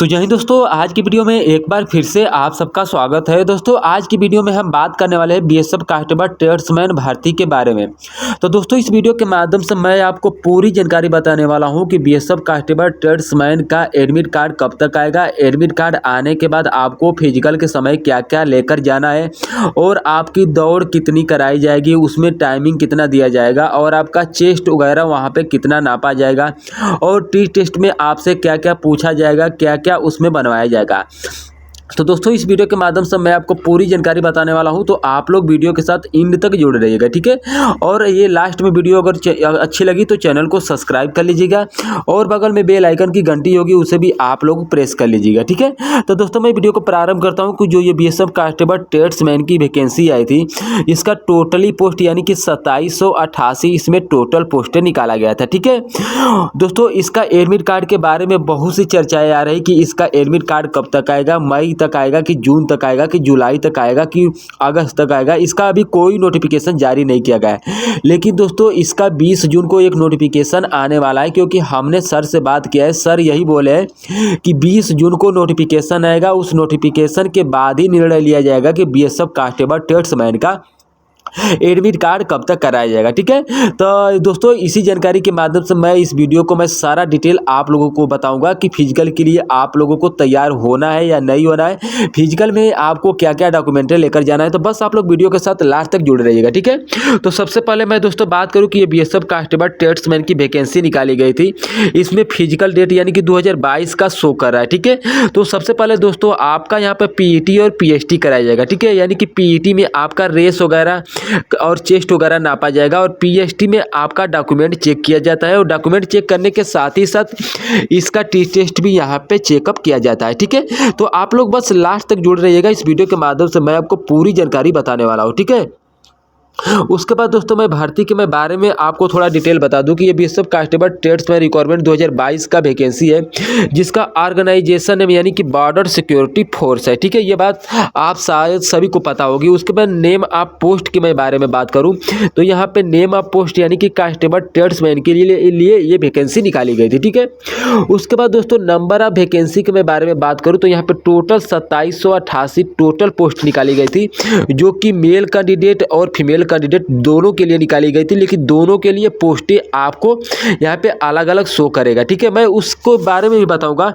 तो जय हिंद दोस्तों, आज की वीडियो में एक बार फिर से आप सबका स्वागत है। दोस्तों आज की वीडियो में हम बात करने वाले हैं बीएसएफ कांस्टेबल ट्रेड्समैन भर्ती के बारे में। तो दोस्तों इस वीडियो के माध्यम से मैं आपको पूरी जानकारी बताने वाला हूं कि बीएसएफ कांस्टेबल ट्रेड्समैन का एडमिट कार्ड कब तक आएगा, एडमिट कार्ड आने के बाद आपको फिजिकल के समय क्या क्या लेकर जाना है और आपकी दौड़ कितनी कराई जाएगी, उसमें टाइमिंग कितना दिया जाएगा और आपका चेस्ट वगैरह वहाँ पर कितना नापा जाएगा और टी टेस्ट में आपसे क्या क्या पूछा जाएगा, क्या क्या उसमें बनवाया जाएगा। तो दोस्तों इस वीडियो के माध्यम से मैं आपको पूरी जानकारी बताने वाला हूं, तो आप लोग वीडियो के साथ एंड तक जुड़े रहिएगा, ठीक है। और ये लास्ट में वीडियो अगर अच्छी लगी तो चैनल को सब्सक्राइब कर लीजिएगा और बगल में बेल आइकन की घंटी होगी उसे भी आप लोग प्रेस कर लीजिएगा, ठीक है। तो दोस्तों मैं वीडियो को प्रारंभ करता हूँ कि जो ये बीएसएफ कांस्टेबल ट्रेड्समैन की वैकेंसी आई थी, इसका टोटली पोस्ट यानी कि 2788 इसमें टोटल पोस्टें निकाला गया था, ठीक है। दोस्तों इसका एडमिट कार्ड के बारे में बहुत सी चर्चाएं आ रही कि इसका एडमिट कार्ड कब तक आएगा, मई तक आएगा कि जून तक आएगा कि जुलाई तक आएगा कि अगस्त तक आएगा। इसका अभी कोई नोटिफिकेशन जारी नहीं किया गया है, लेकिन दोस्तों इसका 20 जून को एक नोटिफिकेशन आने वाला है, क्योंकि हमने सर से बात किया है। सर यही बोले हैं कि 20 जून को नोटिफिकेशन आएगा, उस नोटिफिकेशन के बाद ही निर्णय लिया जाएगा कि बीएसएफ कांस्टेबल ट्रेड्समैन का एडमिट कार्ड कब तक कराया जाएगा, ठीक है। तो दोस्तों इसी जानकारी के माध्यम से मैं इस वीडियो को सारा डिटेल आप लोगों को बताऊंगा कि फिजिकल के लिए आप लोगों को तैयार होना है या नहीं होना है, फिजिकल में आपको क्या क्या डॉक्यूमेंट्री लेकर जाना है। तो बस आप लोग वीडियो के साथ लास्ट तक जुड़े रहिएगा, ठीक है। तो सबसे पहले मैं दोस्तों बात करूँ कि ये बीएसएफ कांस्टेबल ट्रेड्समैन की वैकेंसी निकाली गई थी, इसमें फिजिकल डेट यानी कि 2022 का शो कर रहा है, ठीक है। तो सबसे पहले दोस्तों आपका यहाँ पर पीईटी और पीएसटी कराया जाएगा, ठीक है। यानी कि पीईटी में आपका रेस वगैरह और चेस्ट वगैरह नापा जाएगा और पीएसटी में आपका डॉक्यूमेंट चेक किया जाता है और डॉक्यूमेंट चेक करने के साथ ही साथ इसका टी टेस्ट भी यहाँ पे चेकअप किया जाता है, ठीक है। तो आप लोग बस लास्ट तक जुड़ रहिएगा, इस वीडियो के माध्यम से मैं आपको पूरी जानकारी बताने वाला हूँ, ठीक है। उसके बाद दोस्तों मैं भर्ती के बारे में आपको थोड़ा डिटेल बता दूं कि ये बीएसएफ कांस्टेबल ट्रेड्समैन रिक्वायरमेंट 2022 का वैकेंसी है, जिसका ऑर्गेनाइजेशन है यानी कि बॉर्डर सिक्योरिटी फोर्स है, ठीक है। ये बात आप शायद सभी को पता होगी। उसके बाद नेम ऑफ पोस्ट के बारे में बात करूं तो यहाँ पे नेम ऑफ पोस्ट यानी कि कांस्टेबल ट्रेड्समैन के लिए ये वैकेंसी निकाली गई थी, ठीक है। उसके बाद दोस्तों नंबर ऑफ वैकेंसी के बारे में बात करूँ तो यहाँ पे टोटल 2788 टोटल पोस्ट निकाली गई थी, जो कि मेल कैंडिडेट और फीमेल कैंडिडेट दोनों के लिए निकाली गई थी, लेकिन दोनों के लिए पोस्टें आपको यहाँ पे अलग अलग शो करेगा, ठीक है। मैं उसको बारे में भी बताऊंगा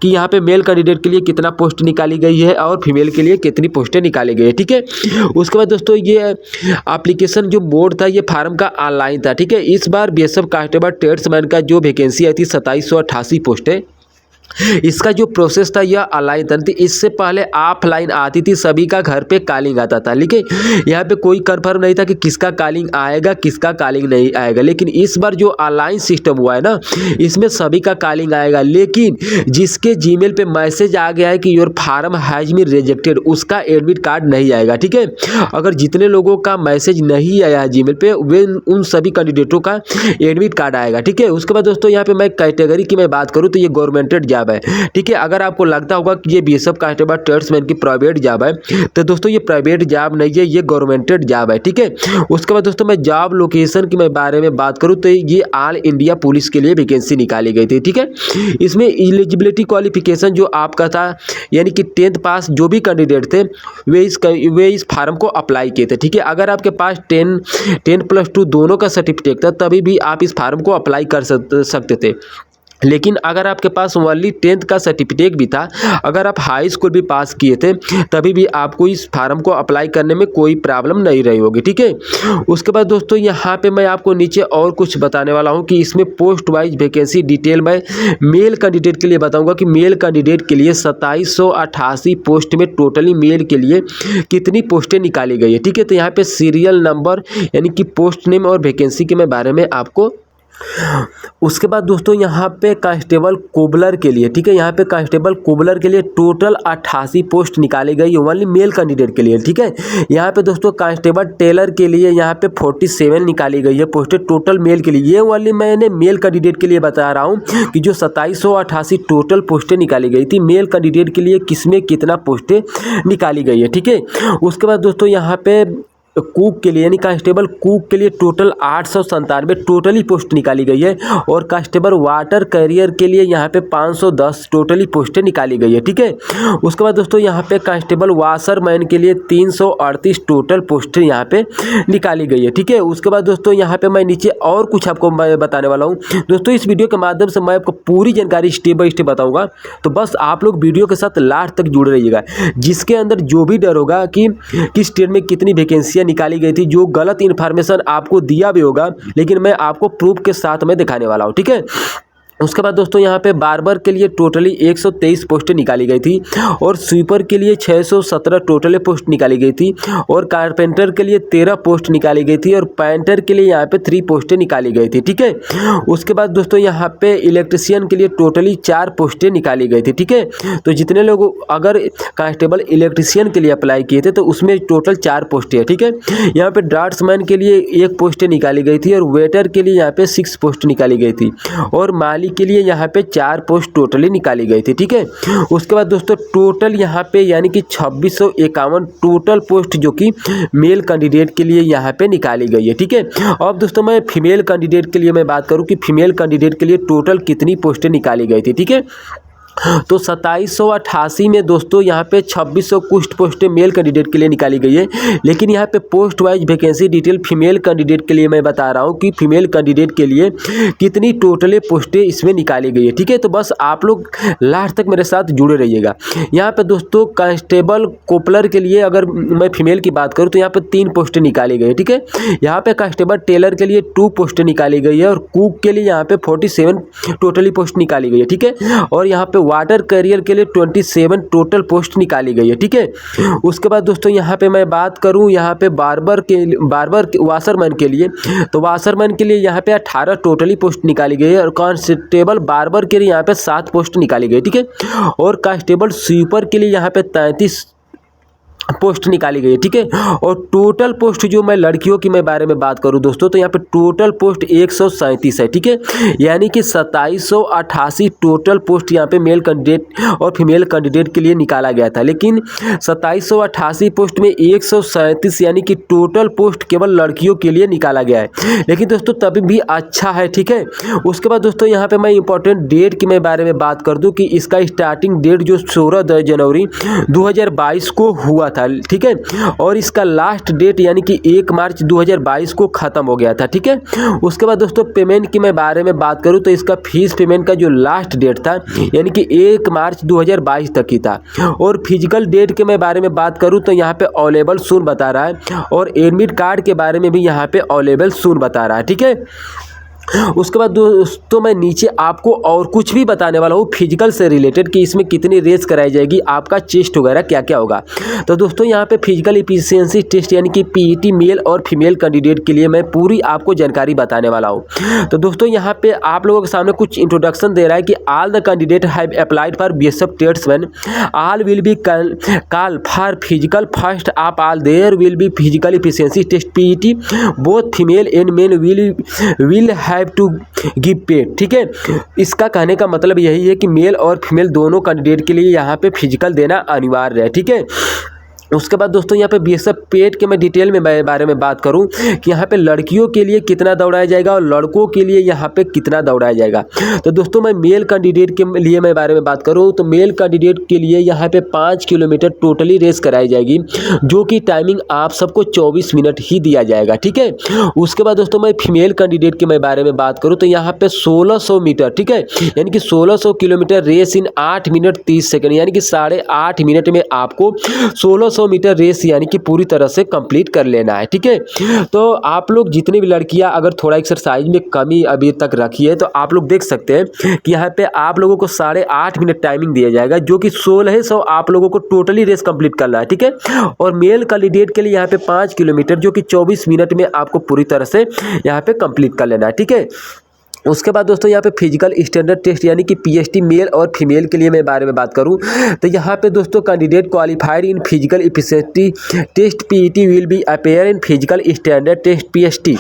कि यहाँ पे मेल कैंडिडेट के लिए कितना पोस्ट निकाली गई है और फीमेल के लिए कितनी पोस्टें निकाली गई है, ठीक है। उसके बाद दोस्तों ये एप्लीकेशन जो मोड था ये फार्म का ऑनलाइन था, ठीक है। इस बार बीएसएफ कांस्टेबल ट्रेड्समैन का जो वैकेंसी आई थी 2788 पोस्टें, इसका जो प्रोसेस था यह ऑनलाइन था। इससे पहले ऑफलाइन आती थी, सभी का घर पे कॉलिंग आता था, लेकिन यहाँ पे कोई कंफर्म नहीं था कि किसका कॉलिंग आएगा किसका कॉलिंग नहीं आएगा। लेकिन इस बार जो ऑनलाइन सिस्टम हुआ है ना, इसमें सभी का कॉलिंग आएगा, लेकिन जिसके जीमेल पे मैसेज आ गया है कि your form has been rejected, उसका एडमिट कार्ड नहीं आएगा, ठीक है। अगर जितने लोगों का मैसेज नहीं आया है जीमेल पे, वे उन सभी कैंडिडेटों का एडमिट कार्ड आएगा, ठीक है। उसके बाद दोस्तों यहाँ पे मैं कैटेगरी की बात करूँ तो ये गवर्नमेंटेड जॉब है, ठीक है। अगर आपको लगता होगा कि ये बीएसएफ कांस्टेबल ट्रेड्समैन की प्राइवेट जॉब है, तो दोस्तों ये प्राइवेट जॉब नहीं है, ये गवर्नमेंटेड जॉब है, ठीक है। उसके बाद दोस्तों मैं जॉब लोकेशन के बारे में बात करूं तो ये ऑल इंडिया पुलिस के लिए वैकेंसी निकाली गई थी, ठीक है। इसमें एलिजिबिलिटी क्वालिफिकेशन जो आपका था यानी कि 10th पास जो भी कैंडिडेट थे वे इस फार्म को अप्लाई किए थे, ठीक है। अगर आपके पास 10+2 दोनों का सर्टिफिकेट था तभी भी आप इस फार्म को अप्लाई कर सकते थे, लेकिन अगर आपके पास ओनली 10th का सर्टिफिकेट भी था, अगर आप हाई स्कूल भी पास किए थे तभी भी आपको इस फार्म को अप्लाई करने में कोई प्रॉब्लम नहीं रही होगी, ठीक है। उसके बाद दोस्तों यहाँ पे मैं आपको नीचे और कुछ बताने वाला हूँ कि इसमें पोस्ट वाइज वैकेंसी डिटेल में मेल कैंडिडेट के लिए बताऊँगा कि मेल कैंडिडेट के लिए 2788 पोस्ट में टोटली मेल के लिए कितनी पोस्टें निकाली गई है, ठीक है। तो यहाँ पे सीरियल नंबर यानी कि पोस्ट नेम और वैकेंसी के बारे में आपको। उसके बाद दोस्तों यहाँ पे कांस्टेबल कोबलर के लिए, ठीक है, यहाँ पे कांस्टेबल कोबलर के लिए टोटल 88 पोस्ट निकाली गई ओनली मेल कैंडिडेट के लिए, ठीक है। यहाँ पे दोस्तों कांस्टेबल टेलर के लिए यहाँ पे 47 निकाली गई है पोस्टें टोटल मेल के लिए। ये वाली मैंने मेल कैंडिडेट के लिए बता रहा हूँ कि जो 2788 टोटल पोस्टें निकाली गई थी मेल कैंडिडेट के लिए किसमें कितना पोस्टें निकाली गई है, ठीक है। उसके बाद दोस्तों यहाँ पे कुक के लिए यानी कांस्टेबल कुक के लिए टोटल 897 टोटली पोस्ट निकाली गई है और कांस्टेबल वाटर कैरियर के लिए यहाँ पे 510 टोटली पोस्टें निकाली गई है। ठीक है, उसके बाद दोस्तों यहाँ पे कांस्टेबल वाशरमैन के लिए 338 टोटल पोस्टें यहाँ पे निकाली गई है। ठीक है, उसके बाद दोस्तों यहाँ पे मैं नीचे और कुछ आपको मैं बताने वाला हूँ। दोस्तों इस वीडियो के माध्यम से मैं आपको पूरी जानकारी स्टेप बाय स्टेप बताऊँगा, तो बस आप लोग वीडियो के साथ लास्ट तक जुड़े रहिएगा, जिसके अंदर जो भी डर होगा कि किस स्टेट में कितनी वैकेंसियां निकाली गई थी, जो गलत इन्फॉर्मेशन आपको दिया भी होगा, लेकिन मैं आपको प्रूफ के साथ में दिखाने वाला हूं। ठीक है, उसके बाद दोस्तों यहाँ पे बार्बर के लिए टोटली 123 पोस्टें निकाली गई थी और स्वीपर के लिए 617 टोटल पोस्ट निकाली गई थी और कारपेंटर के लिए 13 पोस्ट निकाली गई थी और पेंटर के लिए यहाँ पे 3 पोस्टें निकाली गई थी। ठीक है, उसके बाद दोस्तों यहाँ पे इलेक्ट्रिशियन के लिए टोटली 4 पोस्टें निकाली गई थी। ठीक है, तो जितने लोग अगर कांस्टेबल इलेक्ट्रिशियन के लिए अप्लाई किए थे तो उसमें टोटल 4 पोस्टें है। ठीक है, यहाँ पे ड्राफ्ट्समैन के लिए 1 पोस्टें निकाली गई थी और वेटर के लिए यहाँ पे 6 पोस्ट निकाली गई थी और माली के लिए यहाँ पे 4 पोस्ट टोटली निकाली गई थी। ठीक है, उसके बाद दोस्तों टोटल यहाँ पे यानी कि 2651 टोटल पोस्ट जो कि मेल कैंडिडेट के लिए यहाँ पे निकाली गई है। ठीक है, अब दोस्तों मैं फीमेल कैंडिडेट के लिए मैं बात करूँ कि फीमेल कैंडिडेट के लिए टोटल कितनी पोस्टें निकाली गई थी। ठीक है, तो 2788 में दोस्तों यहाँ पे 2600 कुछ पोस्टें मेल कैंडिडेट के लिए निकाली गई है, लेकिन यहाँ पे post wise vacancy detail female candidate के लिए मैं बता रहा हूँ कि फीमेल कैंडिडेट के लिए कितनी टोटल पोस्टें इसमें निकाली गई है। ठीक है, तो बस आप लोग लास्ट तक मेरे साथ जुड़े रहिएगा। यहाँ पे दोस्तों कांस्टेबल कोपलर के लिए अगर मैं फीमेल की बात करूँ तो यहाँ पे 3 पोस्टें निकाली गई है। ठीक है, यहाँ पे कांस्टेबल टेलर के लिए 2 पोस्टें निकाली गई है और कुक के लिए यहाँ पे 47 टोटली पोस्ट निकाली गई है। ठीक है, और यहाँ पे वाटर कैरियर के लिए 27 टोटल पोस्ट निकाली गई है। ठीक है, उसके बाद दोस्तों यहाँ पे मैं बात करूँ यहाँ पे बार्बर वाशरमैन के लिए, तो वाशरमैन के लिए यहाँ पे 18 टोटली पोस्ट निकाली गई है और कांस्टेबल बार्बर के लिए यहाँ पे 7 पोस्ट निकाली गई। ठीक है, और कांस्टेबल स्वीपर के लिए यहाँ पे 33 पोस्ट निकाली गई है। ठीक है, और टोटल पोस्ट जो मैं लड़कियों की मैं बारे में बात करूं दोस्तों तो यहाँ पे टोटल पोस्ट 137 है। ठीक है, यानी कि 2788 टोटल पोस्ट यहाँ पे मेल कैंडिडेट और फीमेल कैंडिडेट के लिए निकाला गया था, लेकिन 2788 पोस्ट में 137 यानी कि टोटल पोस्ट केवल लड़कियों के लिए निकाला गया है, लेकिन दोस्तों तभी भी अच्छा है। ठीक है, उसके बाद दोस्तों यहाँ पे मैं इंपॉर्टेंट डेट की मैं बारे में बात कर दूँ कि इसका स्टार्टिंग डेट जो 16 जनवरी 2022 को हुआ था। ठीक है, और इसका लास्ट डेट यानी कि 1 मार्च 2022 को खत्म हो गया था। ठीक है, उसके बाद दोस्तों पेमेंट की मैं बारे में बात करूं तो इसका फीस पेमेंट का जो लास्ट डेट था यानी कि 1 मार्च 2022 तक ही था और फिजिकल डेट के मैं बारे में बात करूं तो यहाँ पे अवेलेबल सून बता रहा है और एडमिट कार्ड के बारे में भी यहाँ पे अवेलेबल सून बता रहा है। ठीक है, उसके बाद दोस्तों मैं नीचे आपको और कुछ भी बताने वाला हूँ फिजिकल से रिलेटेड कि इसमें कितनी रेस कराई जाएगी, आपका चेस्ट वगैरह क्या क्या होगा। तो दोस्तों यहाँ पे फिजिकल एफिशिएंसी टेस्ट यानी कि पीईटी मेल और फीमेल कैंडिडेट के लिए मैं पूरी आपको जानकारी बताने वाला हूँ। तो दोस्तों यहाँ पे आप लोगों के सामने कुछ इंट्रोडक्शन दे रहा है कि all the candidate have applied for BSF tradesman, all will be call for physical first of all, there will be physical efficiency test PET, both female and male will have to give paid. ठीक है, इसका कहने का मतलब यही है कि mail और फीमेल दोनों कैंडिडेट के लिए यहाँ पे फिजिकल देना अनिवार्य है। ठीक है, उसके बाद दोस्तों यहाँ पे बीएसएफ पेड के मैं डिटेल में बारे में बात करूँ कि यहाँ पे लड़कियों के लिए कितना दौड़ाया जाएगा और लड़कों के लिए यहाँ पे कितना दौड़ाया जाएगा। तो दोस्तों मैं मेल कैंडिडेट के लिए मैं बारे में बात करूँ तो मेल कैंडिडेट के लिए यहाँ पे 5 किलोमीटर टोटली रेस कराई जाएगी, जो कि टाइमिंग आप सबको 24 मिनट ही दिया जाएगा। ठीक है, उसके बाद दोस्तों मैं फीमेल कैंडिडेट के मैं बारे में बात करूँ तो यहाँ पे 1600 मीटर, ठीक है, यानी कि 1600 kilometre race in 8 minute 30 second, यानी कि 8.5 मिनट में आपको 1600 मीटर रेस यानी कि पूरी तरह से कंप्लीट कर लेना है। ठीक है, तो आप लोग जितनी भी लड़कियां अगर थोड़ा एक्सरसाइज में कमी अभी तक रखी है तो आप लोग देख सकते हैं कि यहाँ पे आप लोगों को 8.5 मिनट टाइमिंग दिया जाएगा, जो कि 1600 आप लोगों को टोटली रेस कंप्लीट करना है। ठीक है, और मेल कैंडिडेट के लिए यहाँ पे 5 किलोमीटर जो कि 24 मिनट में आपको पूरी तरह से यहाँ पे कंप्लीट कर लेना है। ठीक है, उसके बाद दोस्तों यहाँ पे फिजिकल स्टैंडर्ड टेस्ट यानी कि पीएसटी मेल और फीमेल के लिए मैं बारे में बात करूँ तो यहाँ पे दोस्तों candidate qualified in physical efficiency test PET will be appear in physical standard test PST.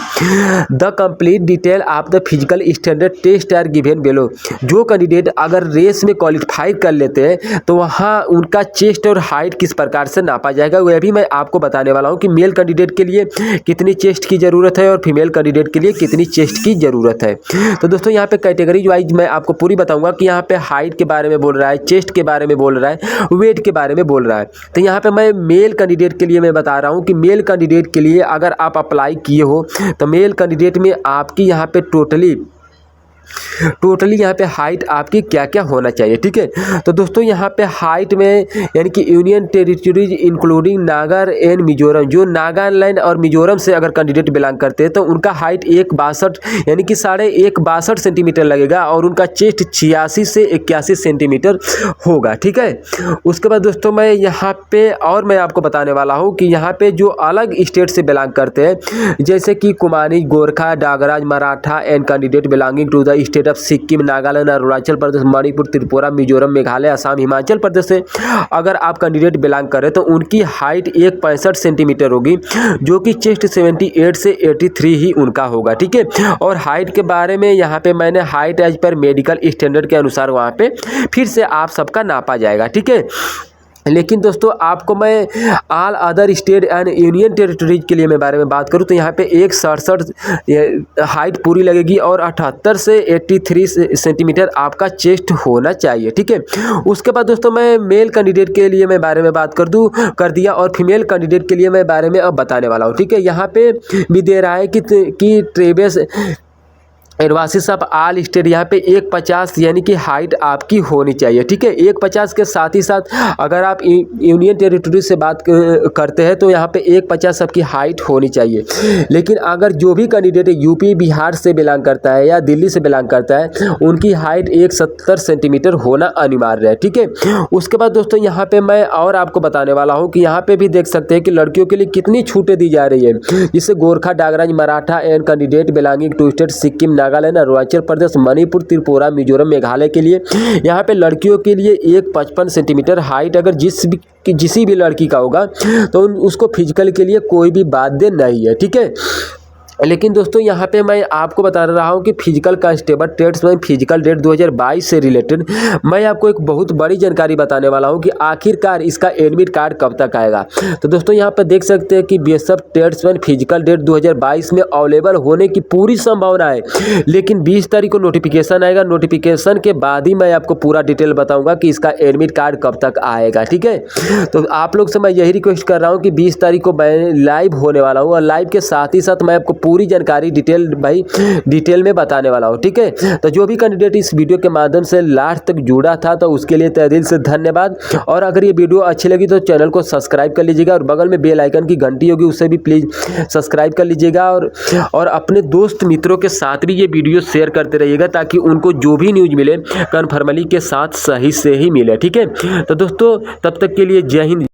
The complete detail of the physical standard test are given below. जो कैंडिडेट अगर रेस में क्वालिफाई कर लेते हैं तो वहाँ उनका चेस्ट और हाइट किस प्रकार से नापा जाएगा वह भी मैं आपको बताने वाला हूँ कि मेल कैंडिडेट के लिए कितनी चेस्ट की ज़रूरत है और फीमेल कैंडिडेट के लिए कितनी चेस्ट की ज़रूरत है। तो दोस्तों यहाँ पे कैटेगरी वाइज मैं आपको पूरी बताऊंगा कि यहाँ पे हाइट के बारे में बोल रहा है, चेस्ट के बारे में बोल रहा है, वेट के बारे में बोल रहा है। तो यहाँ पे मैं मेल कैंडिडेट के लिए मैं बता रहा हूँ कि मेल कैंडिडेट के लिए अगर आप अप्लाई किए हो तो मेल कैंडिडेट में आपकी यहाँ पे टोटली यहाँ पे हाइट आपकी क्या क्या होना चाहिए, ठीक है। तो दोस्तों यहाँ पे हाइट में यानी कि यूनियन टेरिटरीज इंक्लूडिंग नागार एंड मिजोरम, जो नागालैंड और मिजोरम से अगर कैंडिडेट बिलोंग करते हैं तो उनका हाइट 162 यानी कि 1.62 सेंटीमीटर लगेगा और उनका चेस्ट 86 से 81 सेंटीमीटर होगा, ठीक है। उसके बाद दोस्तों मैं यहाँ पे और मैं आपको बताने वाला हूँ कि यहाँ पे जो अलग स्टेट से बिलोंग करते हैं जैसे कि कुमानी, गोरखा, डागराज, Maratha and candidate belonging to the state of Sikkim, Nagaland, Arunachal Pradesh, Manipur, Tripura, Mizoram, Meghalaya, Assam, Himachal Pradesh से अगर आप कैंडिडेट बिलोंग करें तो उनकी हाइट 1.65 सेंटीमीटर होगी जो कि चेस्ट 78 से 83 ही उनका होगा, ठीक है। और हाइट के बारे में यहाँ पे मैंने हाइट एज पर मेडिकल स्टैंडर्ड के अनुसार वहाँ पे फिर से आप सबका नापा जाएगा, ठीक है। लेकिन दोस्तों आपको मैं all other state and union territories के लिए मैं बारे में बात करूं तो यहाँ पे 167 हाइट पूरी लगेगी और 78 से 83 सेंटीमीटर आपका चेस्ट होना चाहिए, ठीक है। उसके बाद दोस्तों मैं मेल कैंडिडेट के लिए मैं बारे में बात कर दिया और फीमेल कैंडिडेट के लिए मैं बारे में अब बताने वाला हूँ, ठीक है। यहाँ पे भी दे रहा है कि ट्रेवेस एडवासिस ऑफ ऑल स्टेट यहाँ पे 150 यानी कि हाइट आपकी होनी चाहिए, ठीक है। 150 के साथ ही साथ अगर आप यूनियन टेरिटरी से बात करते हैं तो यहाँ पे 150 सबकी हाइट होनी चाहिए। लेकिन अगर जो भी कैंडिडेट यूपी बिहार से बिलोंग करता है या दिल्ली से बिलोंग करता है उनकी हाइट 170 सेंटीमीटर होना अनिवार्य है, ठीक है। उसके बाद दोस्तों यहाँ पे मैं और आपको बताने वाला हूँ कि यहाँ पे भी देख सकते हैं कि लड़कियों के लिए कितनी छूटें दी जा रही है, जिससे गोरखा, डागराज, Maratha and candidate belonging to state Sikkim, Nagaland, Arunachal Pradesh, Manipur, Tripura, Mizoram, Meghalaya के लिए यहाँ पे लड़कियों के लिए 155 सेंटीमीटर हाइट अगर जिसी भी लड़की का होगा तो उसको फिजिकल के लिए कोई भी बाध्य नहीं है, ठीक है। लेकिन दोस्तों यहाँ पे मैं आपको बता रहा हूँ कि physical constable tradesman physical date 2022 से रिलेटेड मैं आपको एक बहुत बड़ी जानकारी बताने वाला हूँ कि आखिरकार इसका एडमिट कार्ड कब तक आएगा। तो दोस्तों यहाँ पे देख सकते हैं कि बीएसएफ ट्रेड्समैन फिजिकल डेट 2022 में अवेलेबल होने की पूरी संभावना है, लेकिन 20 तारीख को नोटिफिकेशन आएगा। नोटिफिकेशन के बाद ही मैं आपको पूरा डिटेल बताऊँगा कि इसका एडमिट कार्ड कब तक आएगा, ठीक है। तो आप लोग से मैं यही रिक्वेस्ट कर रहा हूँ कि 20 तारीख को मैं लाइव होने वाला हूँ और लाइव के साथ ही साथ मैं आपको पूरी जानकारी डिटेल में बताने वाला हूँ, ठीक है। तो जो भी कैंडिडेट इस वीडियो के माध्यम से लास्ट तक जुड़ा था तो उसके लिए तहे दिल से धन्यवाद। और अगर ये वीडियो अच्छी लगी तो चैनल को सब्सक्राइब कर लीजिएगा और बगल में बेल आइकन की घंटी होगी उससे भी प्लीज़ सब्सक्राइब कर लीजिएगा और अपने दोस्त मित्रों के साथ भी ये वीडियो शेयर करते रहिएगा ताकि उनको जो भी न्यूज़ मिले कन्फर्मली के साथ सही से ही मिले, ठीक है। तो दोस्तों तब तक के लिए जय हिंद।